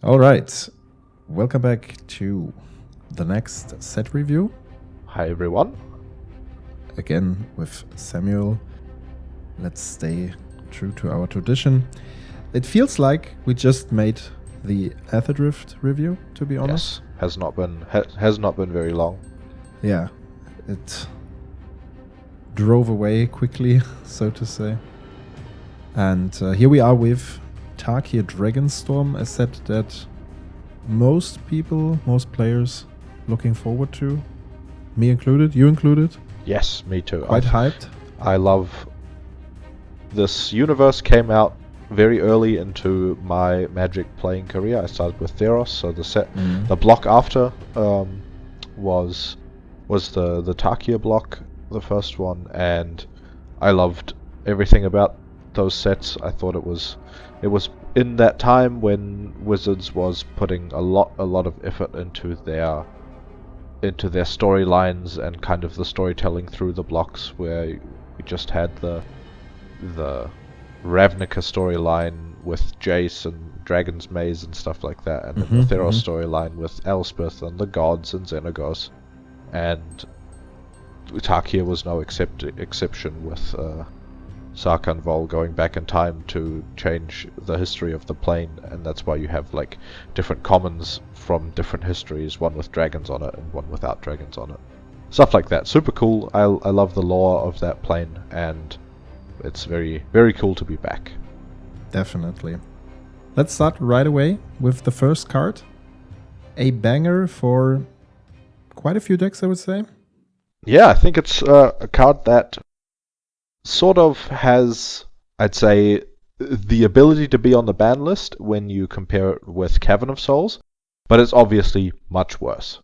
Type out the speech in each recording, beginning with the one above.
All right, welcome back to the next set review. Hi everyone. Again with Samuel. Let's stay true to our tradition. It feels like we just made the Aetherdrift review, to be honest. Yes, has not been very long. Yeah, it drove away quickly, so to say. And here we are with TARKIR DRAGONSTORM, a set that most players looking forward to. Me included, you included. Yes, me too. Quite hyped. I love this universe. Came out very early into my Magic playing career. I started with Theros, so the block after was the TARKIR block, the first one, and I loved everything about those sets. I thought it was in that time when Wizards was putting a lot of effort into their storylines and kind of the storytelling through the blocks, where we just had the Ravnica storyline with Jace and Dragon's Maze and stuff like that, and then the Theros storyline with Elspeth and the gods and Xenagos, and TARKIR was no exception with Sarkhan Vol going back in time to change the history of the plane, and that's why you have like different commons from different histories, one with dragons on it and one without dragons on it. Stuff like that. Super cool. I love the lore of that plane, and it's very, very cool to be back. Definitely. Let's start right away with the first card. A banger for quite a few decks, I would say. Yeah, I think it's a card that sort of has, I'd say, the ability to be on the ban list when you compare it with Cavern of Souls, but it's obviously much worse.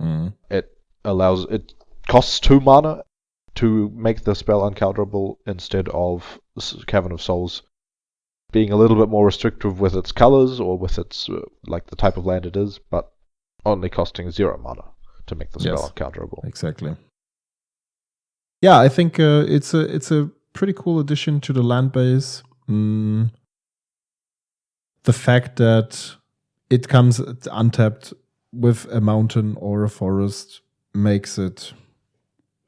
It costs 2 mana to make the spell uncounterable, instead of Cavern of Souls being a little bit more restrictive with its colors or with its like the type of land it is, but only costing 0 mana to make the spell uncounterable. Exactly. Yeah, I think it's a pretty cool addition to the land base. The fact that it comes untapped with a mountain or a forest makes it.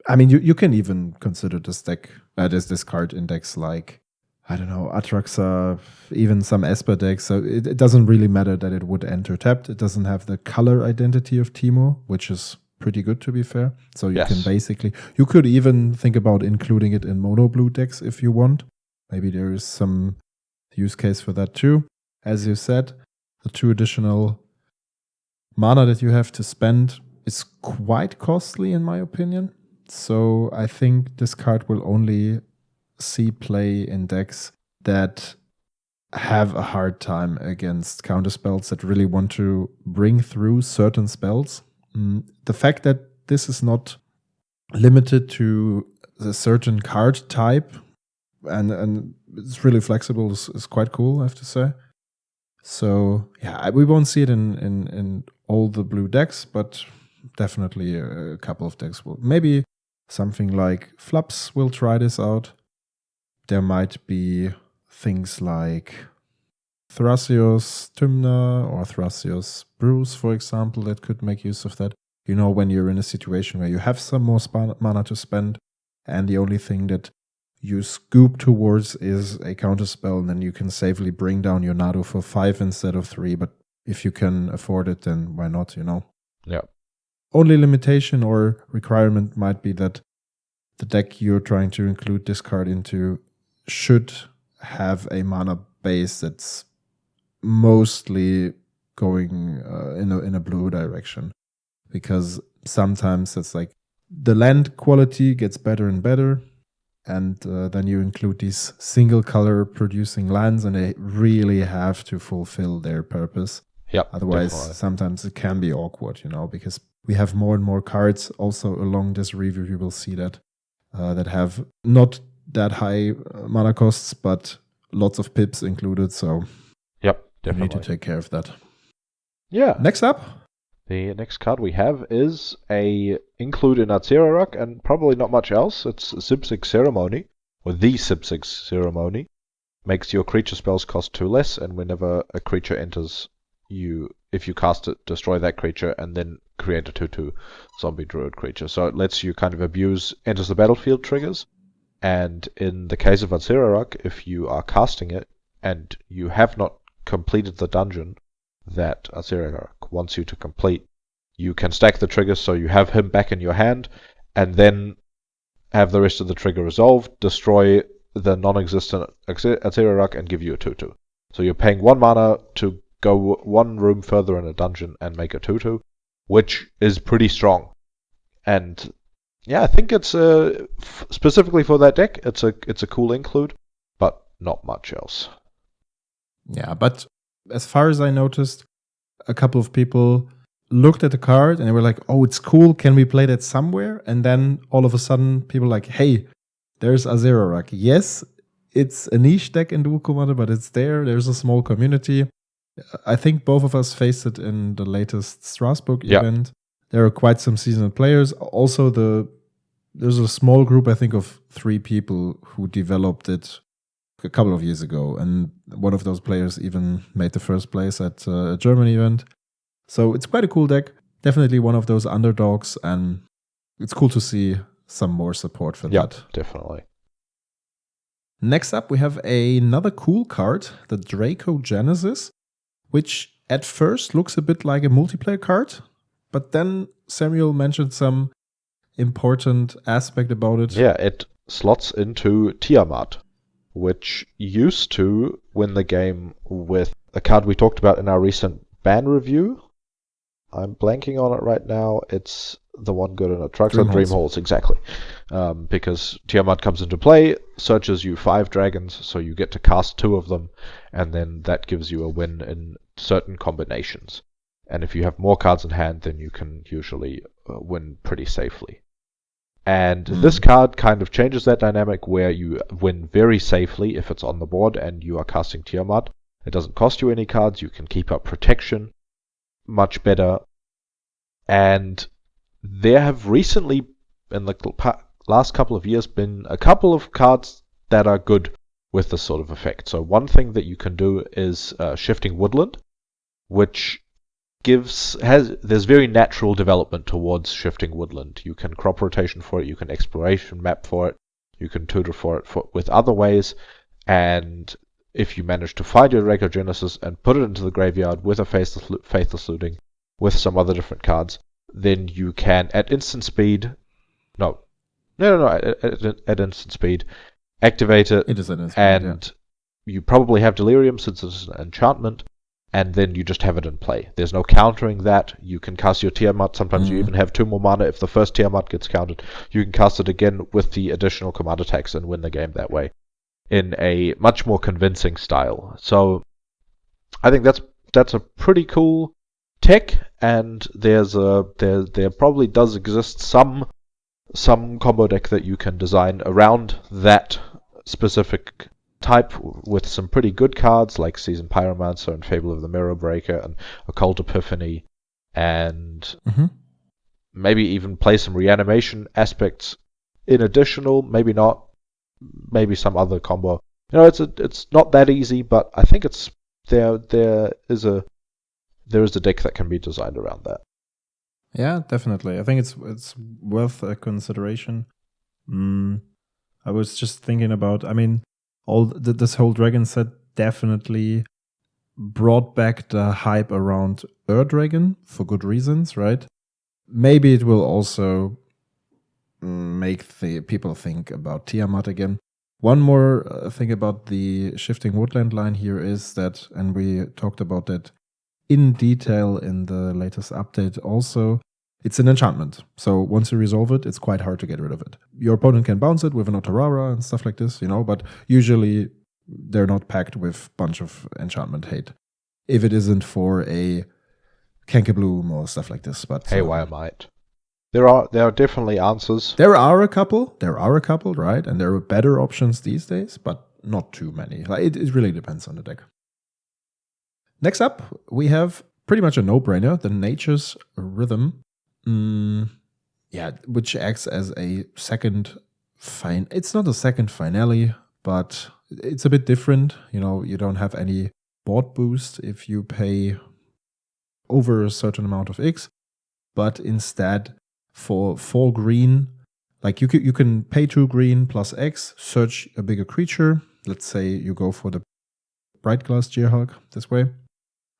I mean, you can even consider this deck, this card in decks like, I don't know, Atraxa, even some Esper decks. So it doesn't really matter that it would enter tapped. It doesn't have the color identity of Teemo, which is pretty good, to be fair. So you can basically, you could even think about including it in mono blue decks if you want. Maybe there is some use case for that too. As you said, the 2 additional mana that you have to spend is quite costly in my opinion. So I think this card will only see play in decks that have a hard time against counterspells that really want to bring through certain spells. The fact that this is not limited to a certain card type and it's really flexible is quite cool, I have to say. So yeah, we won't see it in all the blue decks, but definitely a couple of decks will. Maybe something like Flups will try this out. There might be things like Thrasios Tymna or Thrasios Bruce, for example, that could make use of that. You know, when you're in a situation where you have some more mana to spend and the only thing that you scoop towards is a counterspell, and then you can safely bring down your Nado for 5 instead of 3. But if you can afford it, then why not, you know? Yeah. Only limitation or requirement might be that the deck you're trying to include this card into should have a mana base that's mostly going in a blue direction, because sometimes it's like the land quality gets better and better, and then you include these single color producing lands and they really have to fulfill their purpose. Otherwise, definitely. Sometimes it can be awkward, you know, because we have more and more cards also along this review. You will see that that have not that high mana costs, but lots of pips included. So definitely. You need to take care of that. Yeah. Next up. The next card we have is a include in Atzera, and probably not much else. It's Sibsig Ceremony, or the Sibsig Ceremony. Makes your creature spells cost 2 less, and whenever a creature enters if you cast it, destroy that creature, and then create a 2/2 zombie druid creature. So it lets you kind of abuse enters the battlefield triggers. And in the case of Azirarak, if you are casting it and you have not completed the dungeon that Azirarak wants you to complete, you can stack the triggers so you have him back in your hand, and then have the rest of the trigger resolved, destroy the non-existent Azirarak, and give you a 2/2. So you're paying 1 mana to go 1 room further in a dungeon and make a 2/2, which is pretty strong. And yeah, I think it's specifically for that deck, it's a cool include, but not much else. Yeah, but as far as I noticed, a couple of people looked at the card and they were like, "Oh, it's cool. Can we play that somewhere?" And then all of a sudden, people were like, "Hey, there's Azirarak. Yes, it's a niche deck in Duel Commander, but it's there. There's a small community." I think both of us faced it in the latest Strasbourg event. There are quite some seasoned players. Also, there's a small group, I think, of 3 people who developed it a couple of years ago, and one of those players even made the first place at a German event. So it's quite a cool deck. Definitely one of those underdogs, and it's cool to see some more support for that. Definitely. Next up, we have another cool card, the Dracogenesis, which at first looks a bit like a multiplayer card, but then Samuel mentioned some important aspect about it. Yeah, it slots into Tiamat, which used to win the game with a card we talked about in our recent ban review. I'm blanking on it right now. It's the one good in a truck. Dream Halls, exactly. Because Tiamat comes into play, searches you 5 dragons, so you get to cast 2 of them, and then that gives you a win in certain combinations. And if you have more cards in hand, then you can usually win pretty safely. And this card kind of changes that dynamic where you win very safely if it's on the board and you are casting Tiamat. It doesn't cost you any cards. You can keep up protection much better. And there have recently, in the last couple of years, been a couple of cards that are good with this sort of effect. So one thing that you can do is Shifting Woodland, which there's very natural development towards Shifting Woodland. You can crop rotation for it, you can exploration map for it, you can tutor for it with other ways, and if you manage to find your Dracogenesis and put it into the graveyard with a Faithless Looting, with some other different cards, then you can at instant speed at instant speed activate it. It is an instant, and you probably have Delirium since it's an enchantment, and then you just have it in play. There's no countering that. You can cast your Tiamat. Sometimes you even have 2 more mana. If the first Tiamat gets countered, you can cast it again with the additional command attacks and win the game that way in a much more convincing style. So I think that's a pretty cool tech, and there probably does exist some combo deck that you can design around that specific type with some pretty good cards like Seasoned Pyromancer and Fable of the Mirror Breaker and Occult Epiphany, and maybe even play some reanimation aspects in additional, maybe not, maybe some other combo. It's not that easy, but I think there is a deck that can be designed around that. Yeah, definitely. I think it's worth a consideration. I was just thinking about, this whole dragon set definitely brought back the hype around Dragon for good reasons, right? Maybe it will also make the people think about Tiamat again. One more thing about the Shifting Woodland line here is that, and we talked about that in detail in the latest update also, it's an enchantment. So once you resolve it, it's quite hard to get rid of it. Your opponent can bounce it with an Otarara and stuff like this, but usually they're not packed with a bunch of enchantment hate. If it isn't for a Cankabloom or stuff like this. But Haywire Might. There are definitely answers. There are a couple, right? And there are better options these days, but not too many. It really depends on the deck. Next up, we have pretty much a no-brainer, the Nature's Rhythm. Which acts as a second it's not a second finale, but it's a bit different. You don't have any board boost if you pay over a certain amount of X, but instead for 4 green, like you can pay 2 green plus X, search a bigger creature. Let's say you go for the Bright Glass Gearhulk this way.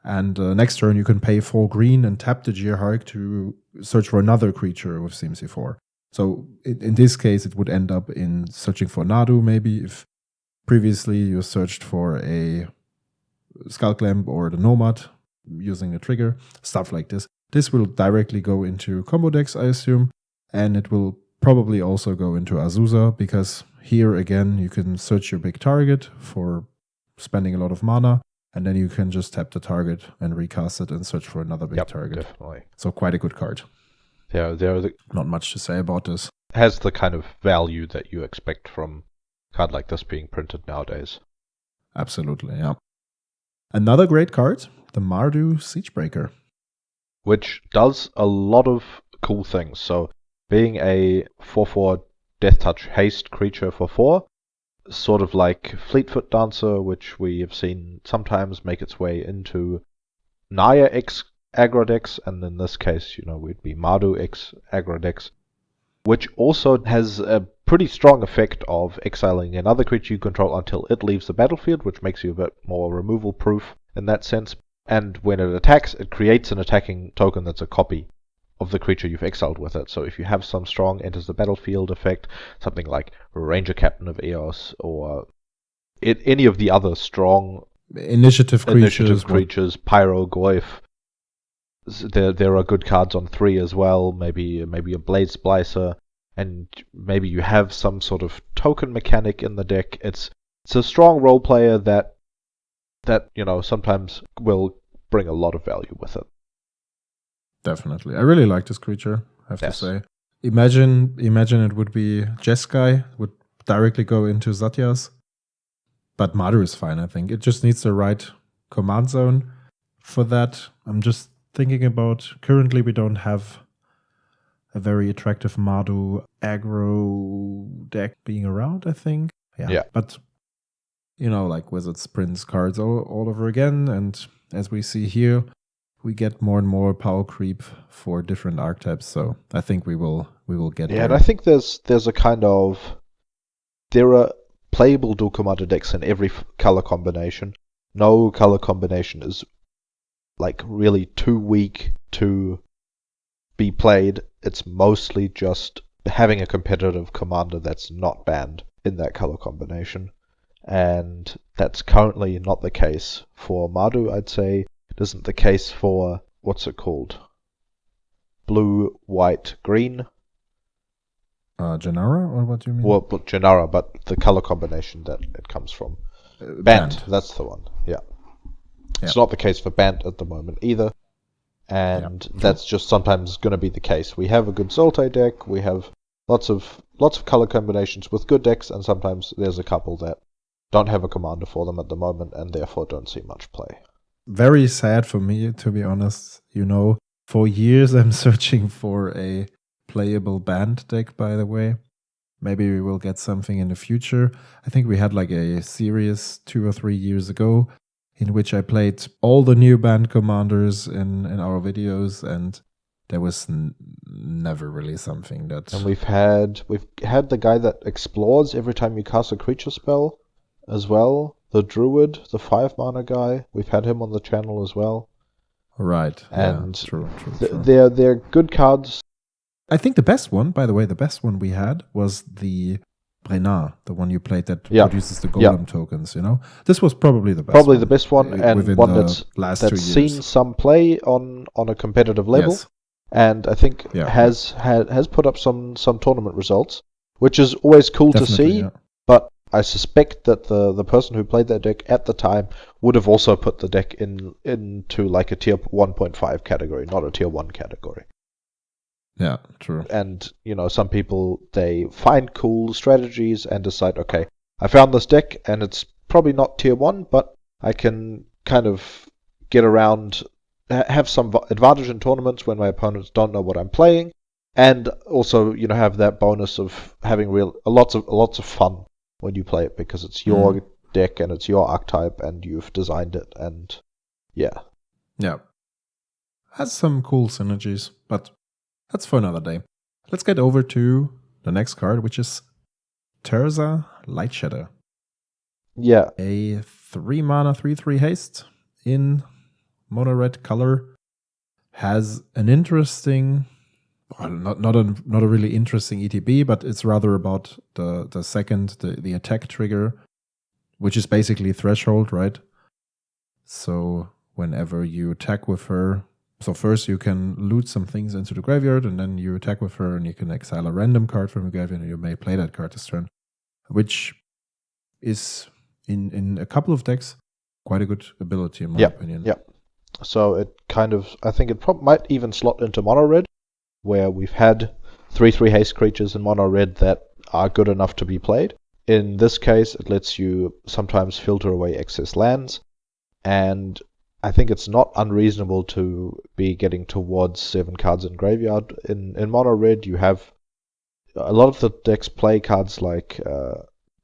And next turn you can pay 4 green and tap the Gearhulk to search for another creature with CMC4. So in this case, it would end up in searching for Nadu, maybe, if previously you searched for a Skullclamp or the Nomad using a trigger, stuff like this. This will directly go into combo decks, I assume, and it will probably also go into Azusa, because here again you can search your big target for spending a lot of mana, and then you can just tap the target and recast it and search for another big target. Definitely. So quite a good card. Yeah, not much to say about this. Has the kind of value that you expect from a card like this being printed nowadays. Absolutely, yeah. Another great card, the Mardu Siegebreaker, which does a lot of cool things. So being a 4/4 Death Touch haste creature for 4, sort of like Fleetfoot Dancer, which we have seen sometimes make its way into Naya X aggro decks, and in this case, we'd be Mardu X aggro decks, which also has a pretty strong effect of exiling another creature you control until it leaves the battlefield, which makes you a bit more removal proof in that sense. And when it attacks, it creates an attacking token that's a copy of the creature you've exiled with it. So if you have some strong enters the battlefield effect, something like Ranger Captain of Eos, or any of the other strong initiative creatures, Pyro, Goyf, there are good cards on 3 as well, maybe a Blade Splicer, and maybe you have some sort of token mechanic in the deck. It's a strong role player that sometimes will bring a lot of value with it. Definitely. I really like this creature, I have to say. Imagine it would be Jeskai, would directly go into Satyas. But Mardu is fine, I think. It just needs the right command zone for that. I'm just thinking about, currently we don't have a very attractive Mardu aggro deck being around, I think. Yeah. But, like Wizards prints cards all over again. And as we see here, we get more and more power creep for different archetypes. So I think we will get there. Yeah, and I think there's a kind of... There are playable Duel Commander decks in every color combination. No color combination is really too weak to be played. It's mostly just having a competitive commander that's not banned in that color combination. And that's currently not the case for Mardu, I'd say. It isn't the case for, what's it called? Blue, white, green. Janara, or what do you mean? Well, Janara, but the color combination that it comes from. Bant, that's the one, yeah. It's not the case for Bant at the moment either. And that's just sometimes going to be the case. We have a good Zolte deck, we have lots of color combinations with good decks, and sometimes there's a couple that don't have a commander for them at the moment, and therefore don't see much play. Very sad for me, to be honest. For years I'm searching for a playable band deck, by the way. Maybe we will get something in the future. I think we had a series 2 or 3 years ago in which I played all the new band commanders in our videos, and there was never really something that... And we've had the guy that explores every time you cast a creature spell as well. The Druid, the 5-mana guy. We've had him on the channel as well. Right. And true. They're good cards. I think the best one we had was the Brenna, the one you played that produces the Golem tokens, This was probably the best one. Probably the best one, and one that's seen some play on a competitive level. Yes. And I think has put up some tournament results, which is always cool to see. Yeah. But I suspect that the person who played that deck at the time would have also put the deck into a tier 1.5 category, not a tier 1 category. Yeah, true. And, some people, they find cool strategies and decide, okay, I found this deck and it's probably not tier 1, but I can kind of get around, have some advantage in tournaments when my opponents don't know what I'm playing, and also, have that bonus of having lots of fun when you play it, because it's your deck and it's your archetype and you've designed it, and yeah. Yeah. has some cool synergies, but that's for another day. Let's get over to the next card, which is Tersa Lightshatter. Yeah. A 3-mana, 3/3 haste in mono red color. Has an interesting, well, not a really interesting ETB, but it's rather about the second, the attack trigger, which is basically threshold, right? So whenever you attack with her, so first you can loot some things into the graveyard, and then you attack with her, and you can exile a random card from the graveyard, and you may play that card this turn, which is in a couple of decks quite a good ability in my opinion. Yeah. So it kind of, I think it might even slot into mono red, where we've had 3/3 haste creatures in mono red that are good enough to be played. In this case, it lets you sometimes filter away excess lands, and I think it's not unreasonable to be getting towards 7 cards in graveyard. In mono red, you have a lot of the decks play cards like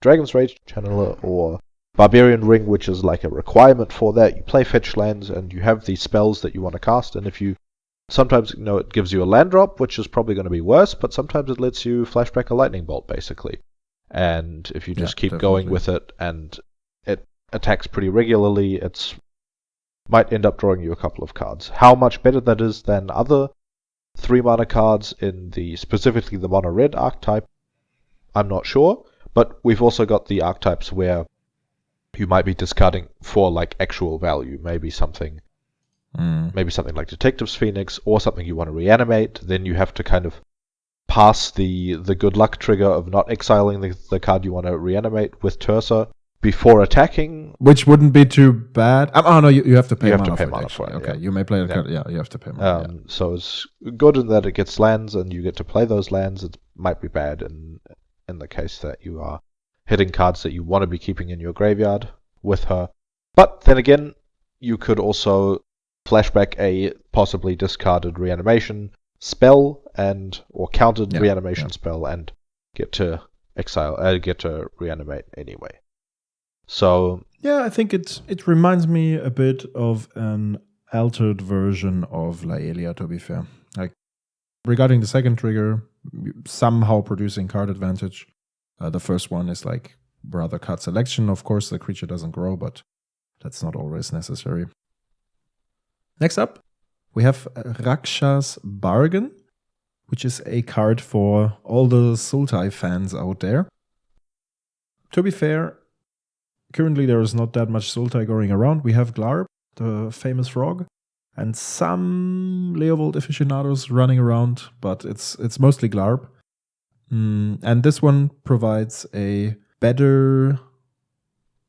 Dragon's Rage Channeler or Barbarian Ring, which is like a requirement for that. You play fetch lands and you have these spells that you want to cast, and if you sometimes, it gives you a land drop, which is probably going to be worse, but sometimes it lets you flashback a lightning bolt, basically. And if you just keep going with it and it attacks pretty regularly, it's might end up drawing you a couple of cards. How much better that is than other 3-mana cards in specifically the mono red archetype, I'm not sure. But we've also got the archetypes where you might be discarding for like actual value, maybe something like Detective's Phoenix or something you want to reanimate. Then you have to kind of pass the good luck trigger of not exiling the card you want to reanimate with Tersa before attacking. Which wouldn't be too bad. Oh no, you have to pay mana for it. Okay, yeah. You may play the card. Yeah, you have to pay mana. So it's good in that it gets lands and you get to play those lands. It might be bad in the case that you are hitting cards that you want to be keeping in your graveyard with her. But then again, you could also flashback a possibly discarded reanimation spell or countered reanimation spell and get to reanimate anyway. So I think it reminds me a bit of an altered version of Laelia, to be fair. Like regarding the second trigger, somehow producing card advantage. The first one is like rather card selection. Of course, the creature doesn't grow, but that's not always necessary. Next up, we have Rakshasa Bargain, which is a card for all the Sultai fans out there. To be fair, currently there is not that much Sultai going around. We have Glarb, the famous frog, and some Leovold aficionados running around, but it's mostly Glarb. And this one provides a better...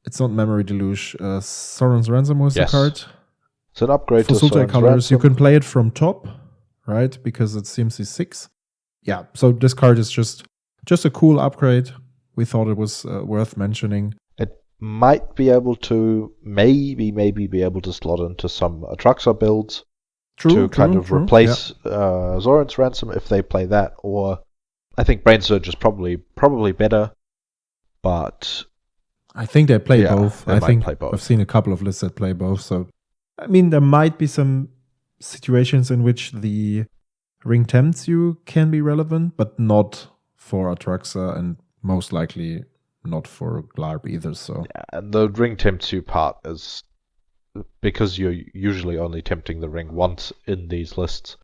It's not Memory Deluge. Soren's Ransom was the card. It's an upgrade for to Sultai Soren's colors. Ransom. You can play it from top, right? Because it's CMC 6. Yeah, so this card is just a cool upgrade. We thought it was worth mentioning. It might be able to, maybe be able to slot into some Atraxa builds to replace Zoran's Ransom if they play that, or I think Brain Surge is probably better, but I think they play both. I think play both. I've seen a couple of lists that play both, so I mean there might be some situations in which the Ring Tempts You can be relevant, but not for Atraxa and most likely not for Glarb either. So and the Ring Tempts You part is because you're usually only tempting the ring once in these lists.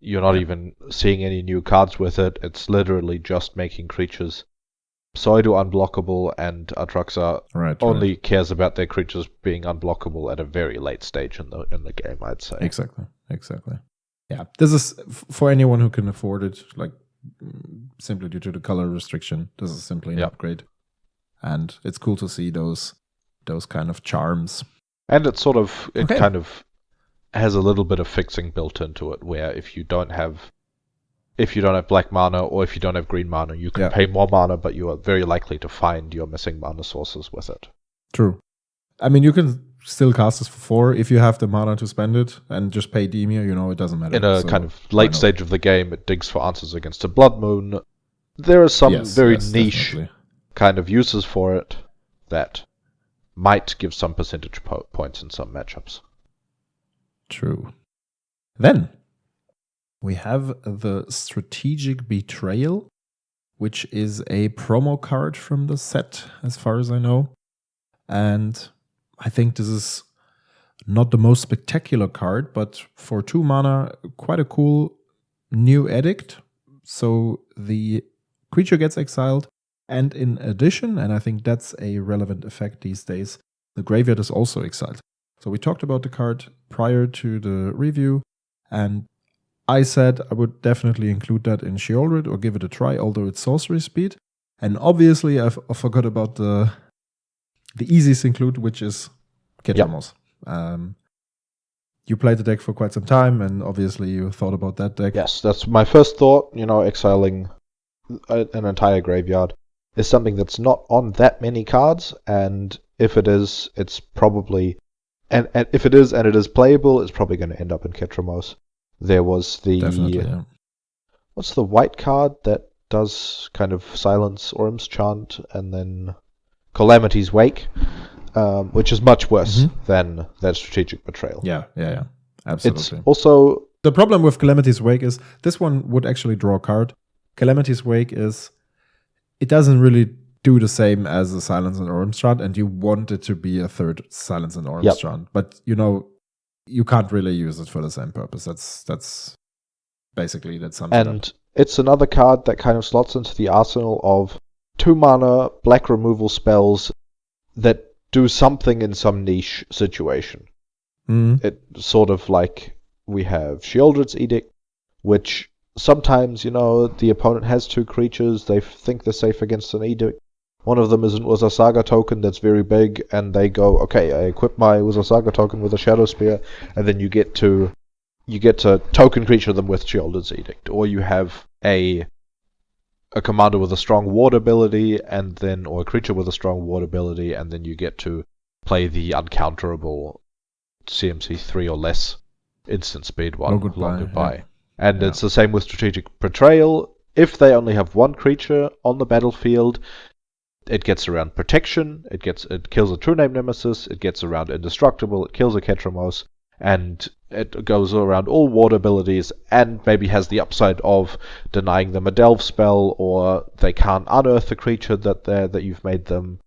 You're not even seeing any new cards with it. It's literally just making creatures pseudo-unblockable, and Atraxa only cares about their creatures being unblockable at a very late stage in the game, I'd say. Exactly. Yeah, this is for anyone who can afford it, like simply due to the color restriction. This is simply an upgrade. And it's cool to see those kind of charms. And it's kind of has a little bit of fixing built into it, where if you don't have black mana or if you don't have green mana, you can pay more mana, but you are very likely to find your missing mana sources with it. True. I mean, you can still cast this for 4 if you have the mana to spend it and just pay Demir, it doesn't matter. In a kind of late stage of the game, it digs for answers against a Blood Moon. There are some very niche definitely kind of uses for it that might give some percentage points in some matchups. True. Then we have the Strategic Betrayal, which is a promo card from the set, as far as I know. And I think this is not the most spectacular card, but for 2 mana, quite a cool new edict. So the creature gets exiled, and in addition, and I think that's a relevant effect these days, the graveyard is also exiled. So we talked about the card prior to the review, and I said I would definitely include that in Sheoldred or give it a try, although it's sorcery speed. And obviously, I forgot about the easiest include, which is Ketramos. You played the deck for quite some time, and obviously you thought about that deck. Yes, that's my first thought. Exiling an entire graveyard is something that's not on that many cards, and if it is, it's probably... And if it is, and it is playable, it's probably going to end up in Ketramos. There was the... Definitely, yeah. What's the white card that does kind of silence Orm's Chant, and then Calamity's Wake, which is much worse than Strategic Betrayal. Yeah, absolutely. It's also... The problem with Calamity's Wake is this one would actually draw a card. Calamity's Wake is... It doesn't really do the same as a Silence and Orm's Chant, and you want it to be a third Silence and Orm's Chant. But, you can't really use it for the same purpose. That's basically that sums it up. And it's another card that kind of slots into the arsenal of 2 mana black removal spells that do something in some niche situation. It's sort of like we have Sheoldred's Edict, which sometimes, the opponent has 2 creatures, they think they're safe against an Edict. One of them was a Saga token that's very big, and they go, okay, I equip my Saga token with a Shadow Spear, and then you get to token creature them with Sheoldred's Edict. Or you have a commander with a strong ward ability, or a creature with a strong ward ability, and then you get to play the uncounterable CMC 3 or less instant speed one. Long goodbye. Yeah. And it's the same with Strategic Betrayal. If they only have 1 creature on the battlefield, it gets around Protection, it kills a True Name Nemesis, it gets around Indestructible, it kills a Ketramos, and it goes around all ward abilities, and maybe has the upside of denying them a Delve spell, or they can't unearth the creature that you've made them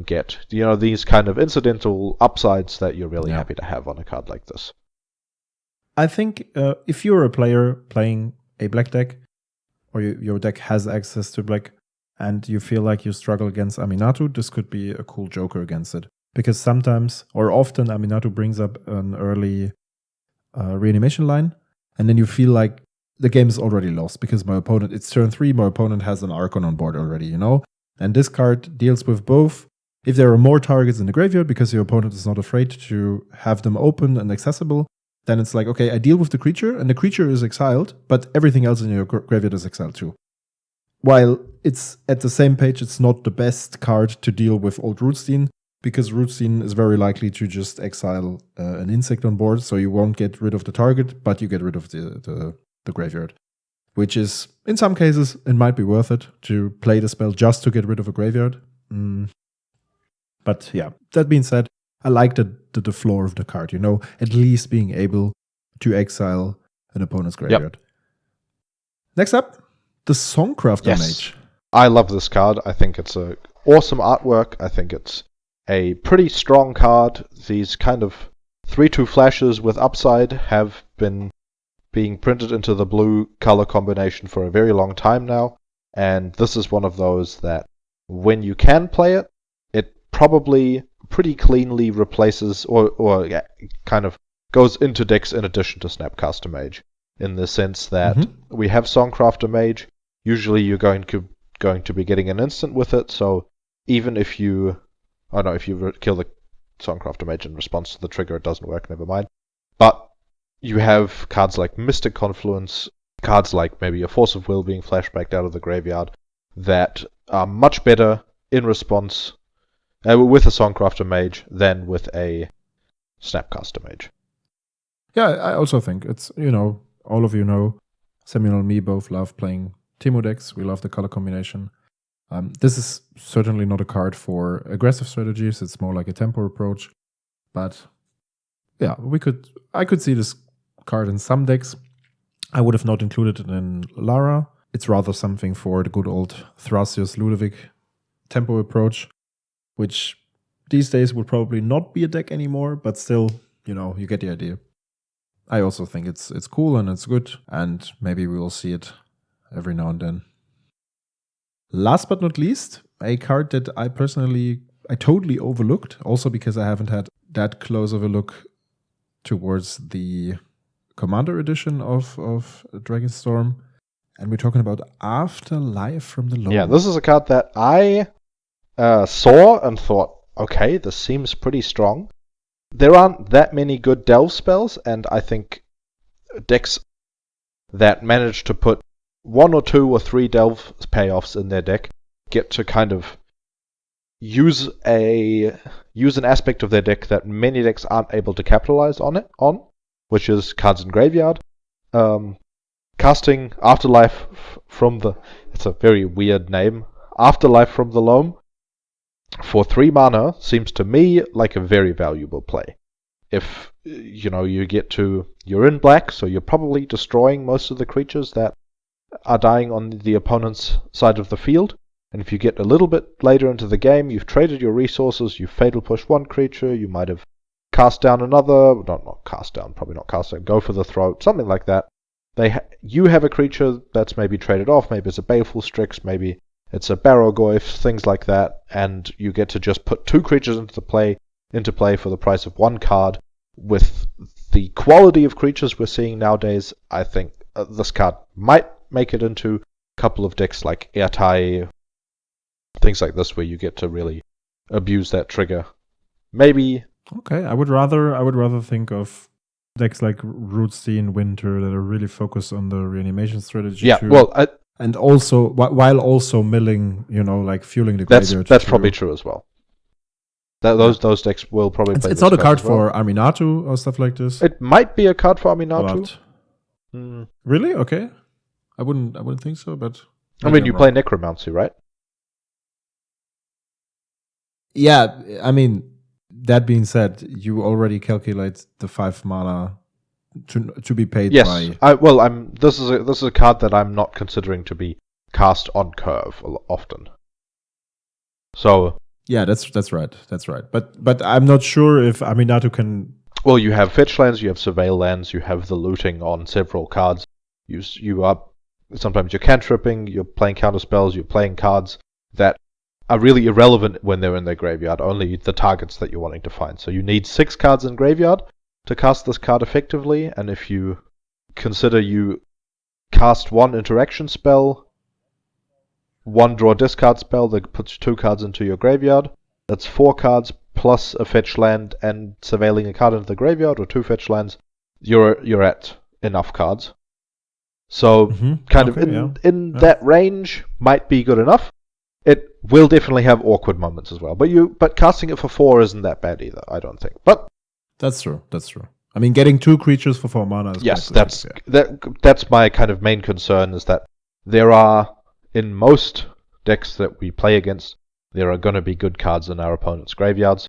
get. These kind of incidental upsides that you're really happy to have on a card like this. I think if you're a player playing a black deck, or your deck has access to black, and you feel like you struggle against Aminatou, this could be a cool joker against it. Because sometimes, or often, Aminatou brings up an early reanimation line, and then you feel like the game is already lost because it's turn 3, my opponent has an Archon on board already, And this card deals with both. If there are more targets in the graveyard because your opponent is not afraid to have them open and accessible, then it's like, okay, I deal with the creature, and the creature is exiled, but everything else in your graveyard is exiled too. While it's at the same page, it's not the best card to deal with Old Rootstein, because Rootstein is very likely to just exile an insect on board, so you won't get rid of the target, but you get rid of the graveyard. Which is, in some cases, it might be worth it to play the spell just to get rid of a graveyard. But yeah, that being said, I like the floor of the card, at least being able to exile an opponent's graveyard. Next up, the Songcrafter Mage. I love this card. I think it's a awesome artwork. I think it's a pretty strong card. These kind of 3/2 flashes with upside have been being printed into the blue color combination for a very long time now, and this is one of those that when you can play it, it probably pretty cleanly replaces or kind of goes into decks in addition to Snapcaster Mage, in the sense that we have Songcrafter Mage. Usually you're going to be getting an instant with it, so even if you kill the Songcrafter Mage in response to the trigger, it doesn't work, never mind. But you have cards like Mystic Confluence, cards like maybe a Force of Will being flashbacked out of the graveyard, that are much better in response with a Songcrafter Mage than with a Snapcaster Mage. Yeah, I also think it's, all of Samuel and me both love playing Teemo decks. We love the color combination. This is certainly not a card for aggressive strategies. It's more like a tempo approach. But yeah, I could see this card in some decks. I would have not included it in Lara. It's rather something for the good old Thrasios Ludovic tempo approach, which these days would probably not be a deck anymore, but still, you get the idea. I also think it's cool and it's good, and maybe we will see it every now and then. Last but not least, a card that I totally overlooked, also because I haven't had that close of a look towards the Commander edition of Dragonstorm, and we're talking about Afterlife from the Loam. Yeah, this is a card that I saw and thought, okay, this seems pretty strong. There aren't that many good delve spells, and I think decks that manage to put 1 or 2 or 3 delve payoffs in their deck get to kind of use an aspect of their deck that many decks aren't able to capitalize on, which is cards in graveyard. Casting Afterlife from the... It's a very weird name. Afterlife from the Loam for 3 mana seems to me like a very valuable play. If, you get to... You're in black, so you're probably destroying most of the creatures that are dying on the opponent's side of the field. And if you get a little bit later into the game, you've traded your resources, you've fatal pushed one creature, you might have cast down another... Not cast down, probably not cast down, go for the throat, something like that. You have a creature that's maybe traded off, maybe it's a Baleful Strix, maybe it's a Barrow-Goyf, things like that, and you get to just put 2 creatures into play for the price of 1 card. With the quality of creatures we're seeing nowadays, I think this card might make it into a couple of decks like Airtai, things like this, where you get to really abuse that trigger. Maybe. Okay, I would rather think of decks like Rootstein, Winter that are really focused on the reanimation strategy. Yeah, too. well, and also while also milling, fueling the graveyard. That's probably true as well. Those decks will probably play. It's not a card for Aminatu or stuff like this. It might be a card for Aminatu. Really? Okay. I wouldn't think so, but I mean, you play Necromancy, right? Yeah, I mean, that being said, you already calculate the 5 mana to be paid by. This is a card that I'm not considering to be cast on curve often. So yeah, that's right. But I'm not sure if Aminatu can. Well, you have fetch lands, you have surveil lands, you have the looting on several cards. You are sometimes you're cantripping, you're playing counter spells, you're playing cards that are really irrelevant when they're in their graveyard, only the targets that you're wanting to find. So you need 6 cards in graveyard to cast this card effectively, and if you consider you cast 1 interaction spell, 1 draw discard spell that puts 2 cards into your graveyard, that's 4 cards plus a fetch land and surveilling a card into the graveyard, or 2 fetch lands, you're at enough cards. So in that range might be good enough. It will definitely have awkward moments as well. But casting it for 4 isn't that bad either, I don't think. But that's true. I mean, getting 2 creatures for 4 mana is that's my kind of main concern, is that there are, in most decks that we play against, there are going to be good cards in our opponent's graveyards,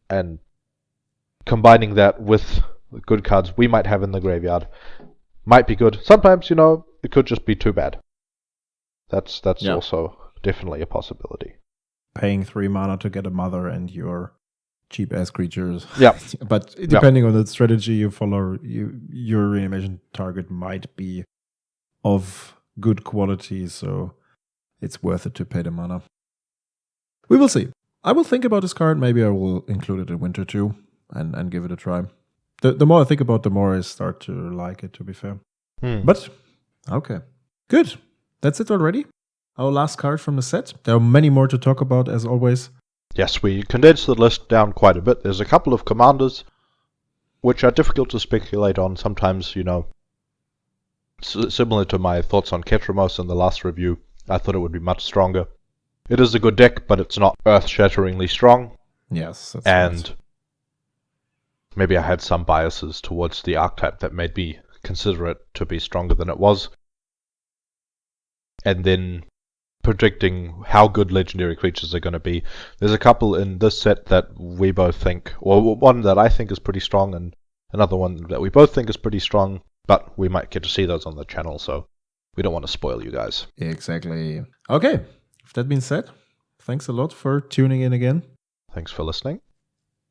and combining that with the good cards we might have in the graveyard might be good. Sometimes, it could just be too bad. That's also definitely a possibility. Paying 3 mana to get a mother and your cheap ass creatures. Yeah. But depending on the strategy you follow, your reanimation target might be of good quality, so it's worth it to pay the mana. We will see. I will think about this card. Maybe I will include it in Winter too and give it a try. The more I think about it, the more I start to like it, to be fair. But, okay. Good. That's it already. Our last card from the set. There are many more to talk about, as always. Yes, we condensed the list down quite a bit. There's a couple of commanders which are difficult to speculate on. Sometimes, similar to my thoughts on Ketramos in the last review, I thought it would be much stronger. It is a good deck, but it's not earth-shatteringly strong. Yes, that's and right. Maybe I had some biases towards the archetype that made me consider it to be stronger than it was. And then predicting how good legendary creatures are going to be. There's a couple in this set that we both think, or one that I think is pretty strong, and another one that we both think is pretty strong, but we might get to see those on the channel, so we don't want to spoil you guys. Exactly. Okay, with that being said, thanks a lot for tuning in again. Thanks for listening,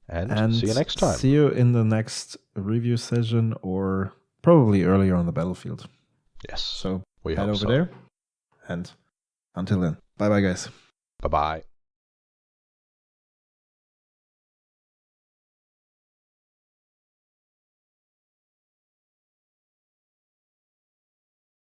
and see you next time. See you in the next review session, or probably earlier on the battlefield. Yes. So we head hope over there. And until then, bye-bye, guys. Bye-bye.